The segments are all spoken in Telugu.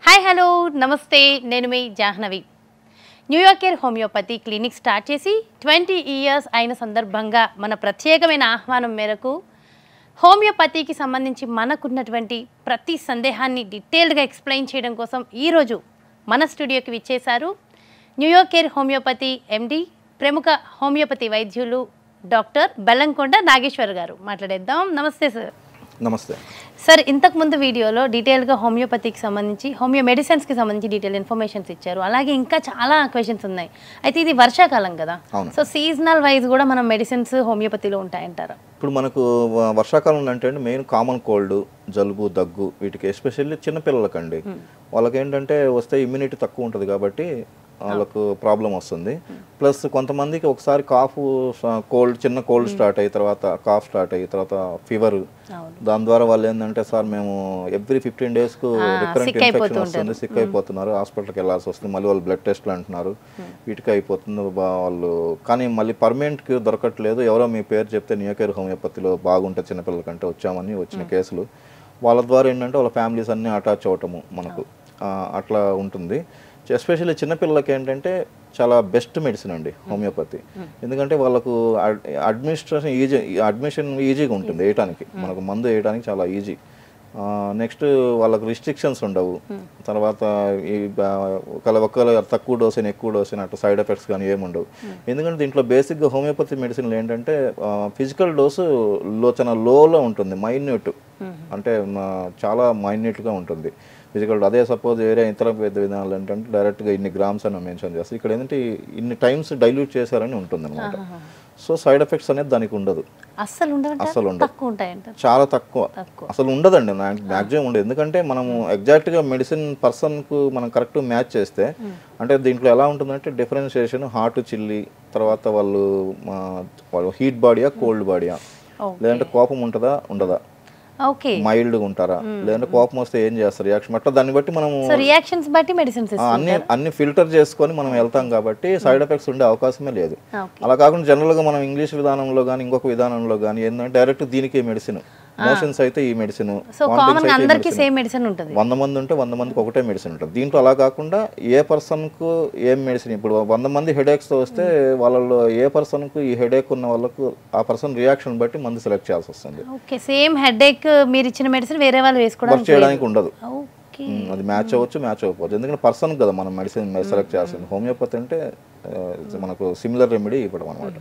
హాయ్ హలో నమస్తే నేను మీ జాహ్నవి న్యూయార్కేర్ హోమియోపతి క్లినిక్ స్టార్ట్ చేసి 20 ఇయర్స్ అయిన సందర్భంగా మన ప్రత్యేకమైన ఆహ్వానం మేరకు హోమియోపతికి సంబంధించి మనకున్నటువంటి ప్రతి సందేహాన్ని డీటెయిల్డ్గా ఎక్స్ప్లెయిన్ చేయడం కోసం ఈరోజు మన స్టూడియోకి విచ్చేశారు న్యూయార్కేర్ హోమియోపతి ఎండి ప్రముఖ హోమియోపతి వైద్యులు డాక్టర్ బెల్లంకొండ నాగేశ్వర్ గారు. మాట్లాడేద్దాం. నమస్తే సార్. నమస్తే సార్. ఇంతకుముందు వీడియోలో డీటెయిల్గా హోమియోపతికి సంబంధించి హోమియో మెడిసిన్స్కి సంబంధించి డీటెయిల్ ఇన్ఫర్మేషన్స్ ఇచ్చారు. అలాగే ఇంకా చాలా క్వశ్చన్స్ ఉన్నాయి. అయితే ఇది వర్షాకాలం కదా, సో సీజనల్ వైజ్ కూడా మనం మెడిసిన్స్ హోమియోపతిలో ఉంటాయంటారా? ఇప్పుడు మనకు వర్షాకాలం అంటే మెయిన్ కామన్ కోల్డ్, జలుబు, దగ్గు, వీటికి ఎస్పెషల్లీ చిన్నపిల్లలకండి. వాళ్ళకి ఏంటంటే వస్తే ఇమ్యూనిటీ తక్కువ ఉంటుంది కాబట్టి వాళ్ళకు ప్రాబ్లం వస్తుంది. ప్లస్ కొంతమందికి ఒకసారి చిన్న కోల్డ్ స్టార్ట్ అయ్యి తర్వాత కాఫ్ స్టార్ట్ అయ్యి తర్వాత ఫీవర్, దాని ద్వారా వాళ్ళు ఏంటంటే సార్ మేము ఎవ్రీ 15 డేస్కు రికరెంట్ ఇన్ఫెక్షన్ వస్తుంది, సిక్ అయిపోతున్నారు, హాస్పిటల్కి వెళ్ళాల్సి వస్తుంది, మళ్ళీ వాళ్ళు బ్లడ్ టెస్ట్లు అంటున్నారు, వీటికి అయిపోతుంది వాళ్ళు. కానీ మళ్ళీ పర్మనెంట్కి దొరకట్లేదు. ఎవరో మీ పేరు చెప్తే న్యూయార్కేర్ హోమియోపతిలో బాగుంటుంది చిన్నపిల్లలకంటే వచ్చామని వచ్చిన కేసులు. వాళ్ళ ద్వారా ఏంటంటే వాళ్ళ ఫ్యామిలీస్ అన్నీ అటాచ్ అవటము మనకు అట్లా ఉంటుంది. ఎస్పెషల్లీ చిన్నపిల్లలకి ఏంటంటే చాలా బెస్ట్ మెడిసిన్ అండి హోమియోపతి. ఎందుకంటే వాళ్ళకు అడ్మిషన్ ఈజీగా ఉంటుంది వేయటానికి, మనకు మందు వేయడానికి చాలా ఈజీ. నెక్స్ట్ వాళ్ళకు రిస్ట్రిక్షన్స్ ఉండవు. తర్వాత ఈ ఒకవేళ తక్కువ డోస్ అయినా ఎక్కువ డోస్ అయినా అట్లా సైడ్ ఎఫెక్ట్స్ కానీ ఏముండవు. ఎందుకంటే దీంట్లో బేసిక్గా హోమియోపతి మెడిసిన్లు ఏంటంటే ఫిజికల్ డోసు చాలా లోలో ఉంటుంది, మైన్యూట్, అంటే చాలా మైన్యూట్గా ఉంటుంది ఫిజికల్. అదే సపోజ్ వేరే ఇతర పెద్ద విధానాలు ఏంటంటే డైరెక్ట్గా ఇన్ని గ్రామ్స్ అని మెన్షన్ చేస్తారు. ఇక్కడ ఏంటంటే ఇన్ని టైమ్స్ డైల్యూట్ చేశారని ఉంటుంది అనమాట. సో సైడ్ ఎఫెక్ట్స్ అనేది దానికి ఉండదు, అస్సలు ఉండదు, చాలా తక్కువ, అసలు ఉండదండి, మ్యాక్సిమం ఉండదు. ఎందుకంటే మనము ఎగ్జాక్ట్గా మెడిసిన్ పర్సన్కు మనం కరెక్ట్ మ్యాచ్ చేస్తే, అంటే దీంట్లో ఎలా ఉంటుందంటే డిఫరెన్షియేషన్ హాట్, చిల్లి, తర్వాత వాళ్ళు హీట్ బాడీయా కోల్డ్ బాడీయా, లేదంటే కోపం ఉంటుందా ఉండదా, మైల్డ్గా ఉంటారా, లేదంటే కోపం వస్తే ఏం చేస్తారు రియాక్షన్, అట్లా దాన్ని బట్టి మనము రియాక్షన్స్ బట్టి మెడిసిన్స్ అన్ని ఫిల్టర్ చేసుకొని మనం వెళ్తాం కాబట్టి సైడ్ ఎఫెక్ట్స్ ఉండే అవకాశమే లేదు. అలా కాకుండా జనరల్గా మనం ఇంగ్లీష్ విధానంలో కానీ ఇంకొక విధానంలో కానీ ఏంటంటే డైరెక్ట్ దీనికి మెడిసిన్, మోషన్స్ అయితే ఈ మెడిసిన్, 100 మంది ఉంటే 100 మందికి ఒకటే మెడిసిన్ ఉంటుంది. దీంట్లో అలా కాకుండా ఏ పర్సన్కు ఏం మెడిసిన్, ఇప్పుడు 100 మంది హెడేక్స్తో వస్తే వాళ్ళలో ఏ పర్సన్కు ఈ హెడేక్ ఉన్న వాళ్ళకు ఆ పర్సన్ రియాక్షన్ బట్టి మందు సెలెక్ట్ చేయాల్సి వస్తుంది. సేమ్ హెడేక్ మీరు ఇచ్చిన మెడిసిన్ వేరే వాళ్ళు వేసుకోవడానికి చేయడానికి ఉండదు, అది మ్యాచ్ అవ్వచ్చు మ్యాచ్ అవ్వకపోవచ్చు. ఎందుకంటే పర్సన్ కదా మనం మెడిసిన్ సెలెక్ట్ చేయాల్సింది. హోమియోపతి అంటే మనకు సిమిలర్ రెమెడీ ఇవ్వడం అనమాట.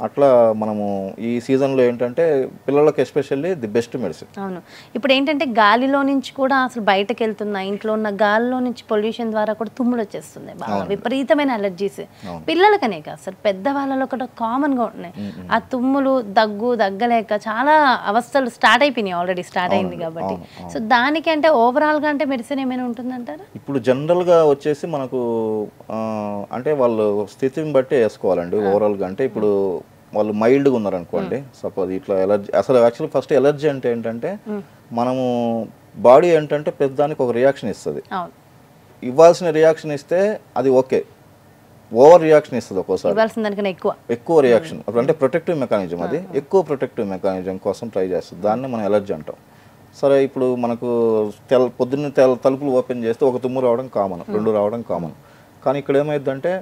అట్లా మనము ఈ సీజన్లో ఏంటంటే పిల్లలకి ఎస్పెషల్లీ ది బెస్ట్ మెడిసిన్. అవును. ఇప్పుడు ఏంటంటే గాలిలో నుంచి కూడా అసలు బయటకు వెళ్తున్నా, ఇంట్లో ఉన్న గాలిలో నుంచి పొల్యూషన్ ద్వారా కూడా తుమ్ములు వచ్చేస్తుంది, బాగా విపరీతమైన అలర్జీస్. పిల్లలకనే కాదు సార్, పెద్దవాళ్ళలో కూడా కామన్గా ఉంటున్నాయి ఆ తుమ్ములు, దగ్గలేక చాలా అవస్థలు స్టార్ట్ అయిపోయినాయి, ఆల్రెడీ స్టార్ట్ అయింది కాబట్టి. సో దానికి అంటే ఓవరాల్గా అంటే మెడిసిన్ ఏమైనా ఉంటుందంటారా? ఇప్పుడు జనరల్గా వచ్చేసి మనకు అంటే వాళ్ళు స్థితిని బట్టి వేసుకోవాలండి ఓవరాల్గా. అంటే ఇప్పుడు వాళ్ళు మైల్డ్గా ఉన్నారనుకోండి, సపోజ్ ఇట్లా ఎలర్జీ, అసలు యాక్చువల్లీ ఫస్ట్ ఎలర్జీ అంటే ఏంటంటే మనము బాడీ ఏంటంటే పెద్దదానికి ఒక రియాక్షన్ ఇస్తుంది, ఇవ్వాల్సిన రియాక్షన్ ఇస్తే అది ఓకే, ఓవర్ రియాక్షన్ ఇస్తుంది ఒక్కోసారి, ఎక్కువ రియాక్షన్ అంటే ప్రొటెక్టివ్ మెకానిజం, అది ఎక్కువ ప్రొటెక్టివ్ మెకానిజం కోసం ట్రై చేస్తుంది, దాన్ని మనం ఎలర్జీ అంటాం. సరే, ఇప్పుడు మనకు పొద్దున్న తలుపులు ఓపెన్ చేస్తే ఒక తుమ్ము రావడం కామన్, 2 రావడం కామన్. కానీ ఇక్కడ ఏమైందంటే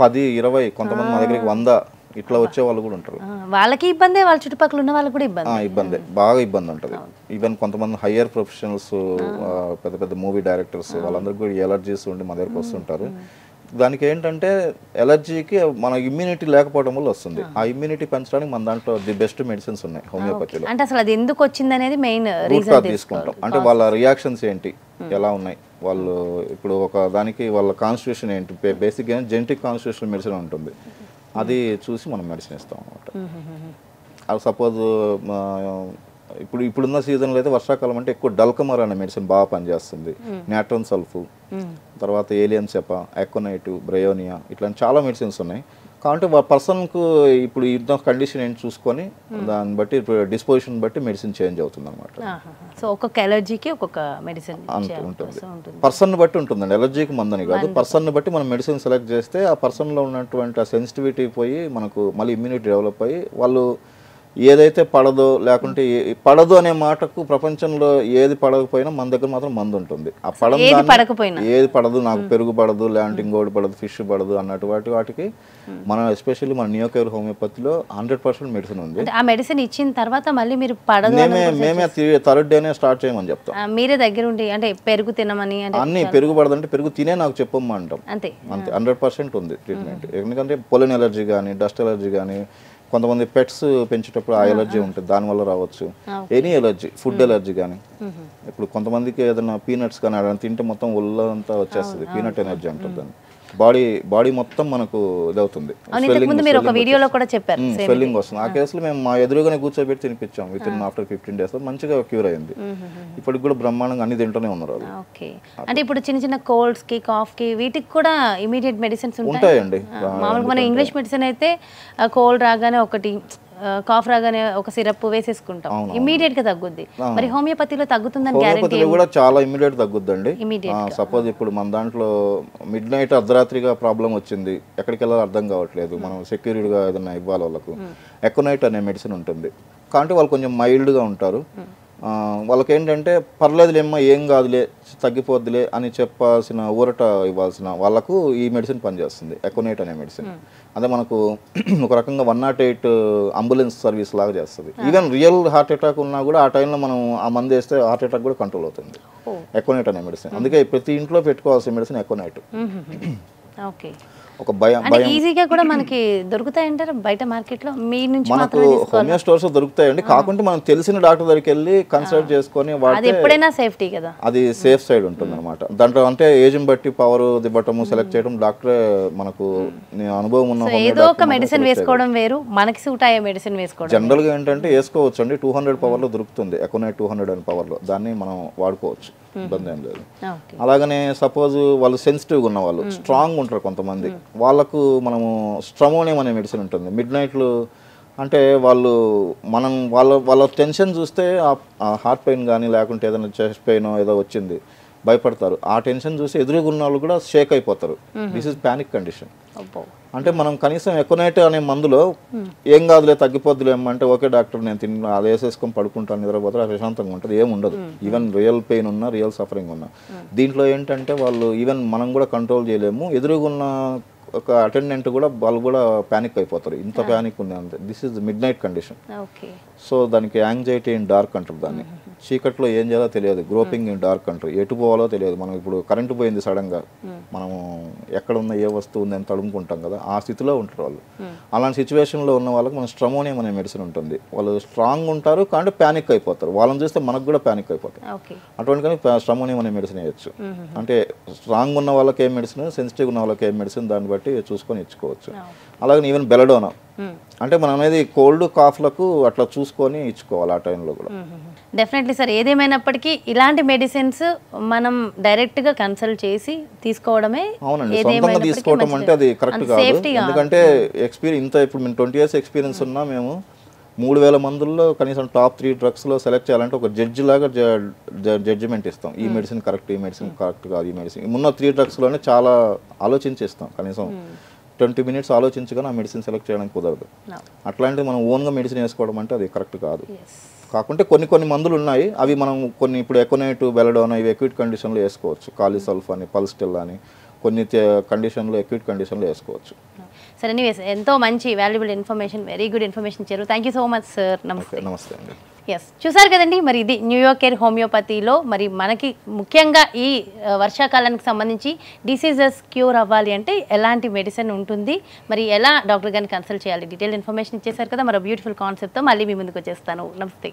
10, 20, కొంతమంది మా దగ్గరికి 100 ఇట్లా వచ్చే వాళ్ళు కూడా ఉంటారు. వాళ్ళకి ఇబ్బంది, వాళ్ళ చుట్టుపక్కల ఉన్న వాళ్ళకి కూడా ఇబ్బంది, బాగా ఇబ్బంది ఉంటుంది. ఈవెన్ కొంతమంది హయ్యర్ ప్రొఫెషనల్స్, పెద్ద పెద్ద మూవీ డైరెక్టర్స్, వాళ్ళందరికీ కూడా ఎలర్జీస్ ఉండి మా దగ్గరకు వస్తుంటారు. దానికి ఏంటంటే ఎలర్జీకి మన ఇమ్యూనిటీ లేకపోవడం వల్ల వస్తుంది. ఆ ఇమ్యూనిటీ పెంచడానికి మన దాంట్లో ది బెస్ట్ మెడిసిన్స్ ఉన్నాయి హోమియోపతిలో. అంటే అసలు అది ఎందుకు వచ్చింది అనేది మెయిన్ రీజన్ తీసుకుంటాం. అంటే వాళ్ళ రియాక్షన్స్ ఏంటి, ఎలా ఉన్నాయి, వాళ్ళు ఇప్పుడు ఒక దానికి వాళ్ళ కాన్స్టిట్యూషన్ ఏంటి, బేసిక్గా జెనెటిక్ కాన్స్టిట్యూషన్ మెడిసిన్ ఉంటుంది, అది చూసి మనం మెడిసిన్ ఇస్తాం అనమాట. అది సపోజ్ ఇప్పుడున్న సీజన్లో అయితే వర్షాకాలం అంటే ఎక్కువ డల్కమర్ అనే మెడిసిన్ బాగా పనిచేస్తుంది, నాట్రన్ సల్ఫ్, తర్వాత ఏలియన్ సెపా, ఎకోనైటివ్, బ్రయోనియా, ఇట్లాంటి చాలా మెడిసిన్స్ ఉన్నాయి. కాబట్టి పర్సన్కు ఇప్పుడు ఇంత కండిషన్ ఏంటి చూసుకొని దాన్ని బట్టి డిస్పోజిషన్ బట్టి మెడిసిన్ చేంజ్ అవుతుంది అనమాట. సో ఒక్కొక్క ఎలర్జీకి ఒక్కొక్క మెడిసిన్ ఉంటుంది, పర్సన్ బట్టి ఉంటుందండి. ఎలర్జీకి మందని కాదు, పర్సన్ బట్టి మనం మెడిసిన్ సెలెక్ట్ చేస్తే ఆ పర్సన్లో ఉన్నటువంటి ఆ సెన్సిటివిటీ పోయి మనకు మళ్ళీ ఇమ్యూనిటీ డెవలప్ అయ్యి వాళ్ళు ఏదైతే పడదో లేకుంటే పడదు అనే మాటకు ప్రపంచంలో ఏది పడకపోయినా మన దగ్గర మాత్రం మందు ఉంటుంది. ఆ ఏది పడదు, నాకు పెరుగు పడదు, లేదంటే ఇంకోటి పడదు, ఫిష్ పడదు అన్నట్టు వాటికి మనం ఎస్పెషల్లీ మన నియోకేర్ హోమియోపతిలో 100% మెడిసిన్ ఉంది. ఆ మెడిసిన్ ఇచ్చిన తర్వాత మళ్ళీ మీరు పడదు మేమే థర్డ్ డేనే స్టార్ట్ చేయమని చెప్తాం. మీరే దగ్గర ఉండి అంటే పెరుగు తినమని అన్ని పెరుగు పడదంటే పెరుగు తినే నాకు చెప్పమ్మా అంటాం. అంతే 100% ఉంది ట్రీట్మెంట్. ఎందుకంటే పొలెన్ ఎలర్జీ కానీ, డస్ట్ ఎలర్జీ కానీ, కొంతమంది పెట్స్ పెంచేటప్పుడు ఆ ఎలర్జీ ఉంటుంది, దానివల్ల రావచ్చు. ఎనీ ఎలర్జీ, ఫుడ్ ఎలర్జీ కానీ, ఇప్పుడు కొంతమందికి ఏదైనా పీనట్స్ కానీ అలా తింటే మొత్తం ఒళ్ళంతా వచ్చేస్తుంది, పీనట్ ఎనర్జీ అంటుంది. దాన్ని బాడీ మొత్తం మనకు ఇదవుతుంది, స్వెల్లింగ్ వస్తుంది. ఆ కేసులో మేము మా ఎదురుగానే కూర్చోబెట్టి తినిపించాం. విత్ ఇన్ ఆఫ్టర్ 15 days మంచిగా క్యూర్ అయింది. ఇప్పటికి కూడా బ్రహ్మాండంగా అన్ని తింటూనే ఉన్నారు. అంటే ఇప్పుడు చిన్న కోల్డ్స్ కి, కాఫ్ కి వీటికి కూడా ఇమీడియట్ మెడిసిన్స్ ఉంటాయండి. మామూలుగా మన ఇంగ్లీష్ మెడిసిన్ అయితే కోల్డ్ రాగానే ఒకటి, కాఫ్ రాగానే ఒక సిరప్ వేసేసుకుంటాం, ఇమీడియట్ గా తగ్గుద్ది. మరి హోమియోపతిలో తగ్గుతుందని గ్యారెంటీ కూడా చాలా ఇమీడియట్ తగ్గుద్దండి. సపోజ్ ఇప్పుడు మన దాంట్లో మిడ్ నైట్ అర్ధరాత్రిగా ప్రాబ్లం వచ్చింది, ఎక్కడికి వెళ్ళాలో అర్థం కావట్లేదు, మనం సెక్యూరిటీగా ఏదైనా ఇవ్వాలి వాళ్ళకు, ఎకోనైట్ అనే మెడిసిన్ ఉంటుంది. కాబట్టి వాళ్ళు కొంచెం మైల్డ్గా ఉంటారు. వాళ్ళకి ఏంటంటే పర్లేదులేమ్మా, ఏం కాదులే, తగ్గిపోద్దులే అని చెప్పాల్సిన ఊరట ఇవ్వాల్సిన వాళ్ళకు ఈ మెడిసిన్ పనిచేస్తుంది, ఎకోనైట్ అనే మెడిసిన్. అదే మనకు ఒక రకంగా 108 అంబులెన్స్ సర్వీస్ లాగా చేస్తుంది. ఈవెన్ రియల్ హార్ట్ అటాక్ ఉన్నా కూడా ఆ టైంలో మనం ఆ మందు వేస్తే హార్ట్ అటాక్ కూడా కంట్రోల్ అవుతుంది, ఎకోనైట్ అనే మెడిసిన్. అందుకే ప్రతి ఇంట్లో పెట్టుకోవాల్సిన మెడిసిన్ ఎకోనైట్. ఒక ఈజీగా కూడా మనకి దొరుకుతాయంటారు బయట మార్కెట్లో, మీ నుంచి మనకు హోమియో స్టోర్స్ దొరుకుతాయండి. కాకుంటే మనం తెలిసిన డాక్టర్ దగ్గరికి వెళ్ళి కన్సల్ట్ చేసుకొని వాడితే ఎప్పుడైనా సేఫ్టీ కదా, అది సేఫ్ సైడ్ ఉంటుంది అనమాట. దాంట్లో అంటే ఏజ్ బట్టి పవర్ దిబ్బటము సెలెక్ట్ చేయడం డాక్టరే మనకు అనుభవం ఉన్న ఏదో ఒక మెడిసిన్ వేసుకోవడం వేరు, మనకి సూట్ అయ్యే మెడిసిన్ వేసుకోవడం. జనరల్ గా ఏంటంటే వేసుకోవచ్చు అండి, 200 పవర్ లో దొరుకుతుంది, ఎకోనైట్ 200 అని పవర్ లో, దాన్ని మనం వాడుకోవచ్చు, ఇబ్బంది ఏం లేదు. అలాగనే సపోజ్ వాళ్ళు సెన్సిటివ్గా ఉన్న వాళ్ళు, స్ట్రాంగ్ ఉంటారు కొంతమంది, వాళ్ళకు మనము స్ట్రమోనియం అనే మెడిసిన్ ఉంటుంది. మిడ్ నైట్లు అంటే వాళ్ళు వాళ్ళ టెన్షన్ చూస్తే ఆ హార్ట్ పెయిన్ కానీ లేకుంటే ఏదైనా చెస్ట్ పెయిన్ ఏదో వచ్చింది భయపడతారు. ఆ టెన్షన్ చూసి ఎదురుగున్న వాళ్ళు కూడా షేక్ అయిపోతారు. This is panic condition. అంటే మనం కనీసం ఎకోనైట్ అనే మందులో ఏం కాదులే, తగ్గిపోద్దులే అంటే ఓకే డాక్టర్ నేను అది వేసేసుకొని పడుకుంటాను, నిద్రపోతారు, ప్రశాంతంగా ఉంటుంది, ఏం ఉండదు. ఈవెన్ రియల్ పెయిన్ ఉన్నా, రియల్ సఫరింగ్ ఉన్నా. దీంట్లో ఏంటంటే వాళ్ళు ఈవెన్ మనం కూడా కంట్రోల్ చేయలేము, ఎదురుగున్న ఒక అటెండెంట్ కూడా వాళ్ళు కూడా ప్యానిక్ అయిపోతారు, ఇంత ప్యానిక్ ఉంది అంతే. This is mid night condition. So దానికి యాంగ్జైటీ ఇన్ డార్క్ అంటారు దాన్ని. చీకట్లో ఏం చేయాలో తెలియదు, గ్రోపింగ్ ఇన్ డార్క్ అంటారు, ఎటు పోవాలో తెలియదు. మనం ఇప్పుడు కరెంటు పోయింది సడన్గా, మనము ఎక్కడ ఉన్న ఏ వస్తువు ఉంది అని తడుముకుంటాం కదా, ఆ స్థితిలో ఉంటారు వాళ్ళు. అలాంటి సిచ్యువేషన్లో ఉన్న వాళ్ళకి మన స్ట్రమోనియం అనే మెడిసిన్ ఉంటుంది. వాళ్ళు స్ట్రాంగ్ ఉంటారు కానీ ప్యానిక్ అయిపోతారు, వాళ్ళని చూస్తే మనకు కూడా ప్యానిక్ అయిపోతారు. అటువంటి కానీ స్ట్రమోనియం అనే మెడిసిన్ వేయచ్చు. అంటే స్ట్రాంగ్ ఉన్న వాళ్ళకి ఏం మెడిసిన్, సెన్సిటివ్ ఉన్న వాళ్ళకి ఏం మెడిసిన్, దాన్ని బట్టి చూసుకొని ఇచ్చుకోవచ్చు. అలాగే ఈవెన్ బెలడోనా అంటే మనం అనేది కోల్డ్ కాఫ్లకు అట్లా చూసుకొని ఇచ్చుకోవాలి ఆ టైంలో కూడా. డెఫినెట్లీ సార్, ఏదేమైనప్పటికీ ఇలాంటి మెడిసిన్స్ మనం డైరెక్ట్గా కన్సల్ట్ చేసి తీసుకోవడమే. అవునండి, సొంతంగా తీసుకోవడం అంటే అది కరెక్ట్ కాదు. ఎందుకంటే ఇంత ఇప్పుడు మేము 20 years ఎక్స్పీరియన్స్ ఉన్నా, మేము 3000 మందుల్లో కనీసం టాప్ 3 డ్రగ్స్లో సెలెక్ట్ చేయాలంటే ఒక జడ్జి లాగా జడ్జిమెంట్ ఇస్తాం. ఈ మెడిసిన్ కరెక్ట్, ఈ మెడిసిన్ కరెక్ట్ కాదు, ఈ మెడిసిన్ ఉన్న 3 డ్రగ్స్లోనే చాలా ఆలోచించి ఇస్తాం. కనీసం 20 minutes ఆలోచించగానే ఆ మెడిసిన్ సెలెక్ట్ చేయడానికి కుదరదు. అట్లాంటిది మనం ఓన్గా మెడిసిన్ వేసుకోవడం అంటే అది కరెక్ట్ కాదు. కాకుంటే కొన్ని మందులు ఉన్నాయి, అవి మనం కొన్ని ఇప్పుడు ఎకోనైట్, బెలడోనా ఇవి ఎక్యూట్ కండిషన్లో వేసుకోవచ్చు. కాలిసల్ఫ్ అని, పల్స్టెల్ అని కొన్ని కండిషన్లో, ఎక్యూట్ కండిషన్లో వేసుకోవచ్చు. సరే, ఎనీవేస్ ఎంతో మంచి valuable information, very good information ఇచ్చారు. Thank you so much sir. Namaste. Namaste అండి. ఎస్, చూసారు కదండి, మరి ఇది న్యూయాకేర్ హోమియోపతిలో మరి మనకి ముఖ్యంగా ఈ వర్షాకాలానికి సంబంధించి డిసీజెస్ క్యూర్ అవ్వాలి అంటే ఎలాంటి మెడిసిన్ ఉంటుంది, మరి ఎలా డాక్టర్ గారిని కన్సల్ట్ చేయాలి, డీటెయిల్ ఇన్ఫర్మేషన్ ఇచ్చేసారు కదా. మరి బ్యూటిఫుల్ కాన్సెప్ట్తో మళ్ళీ మీ ముందుకు వచ్చేస్తాను. నమస్తే.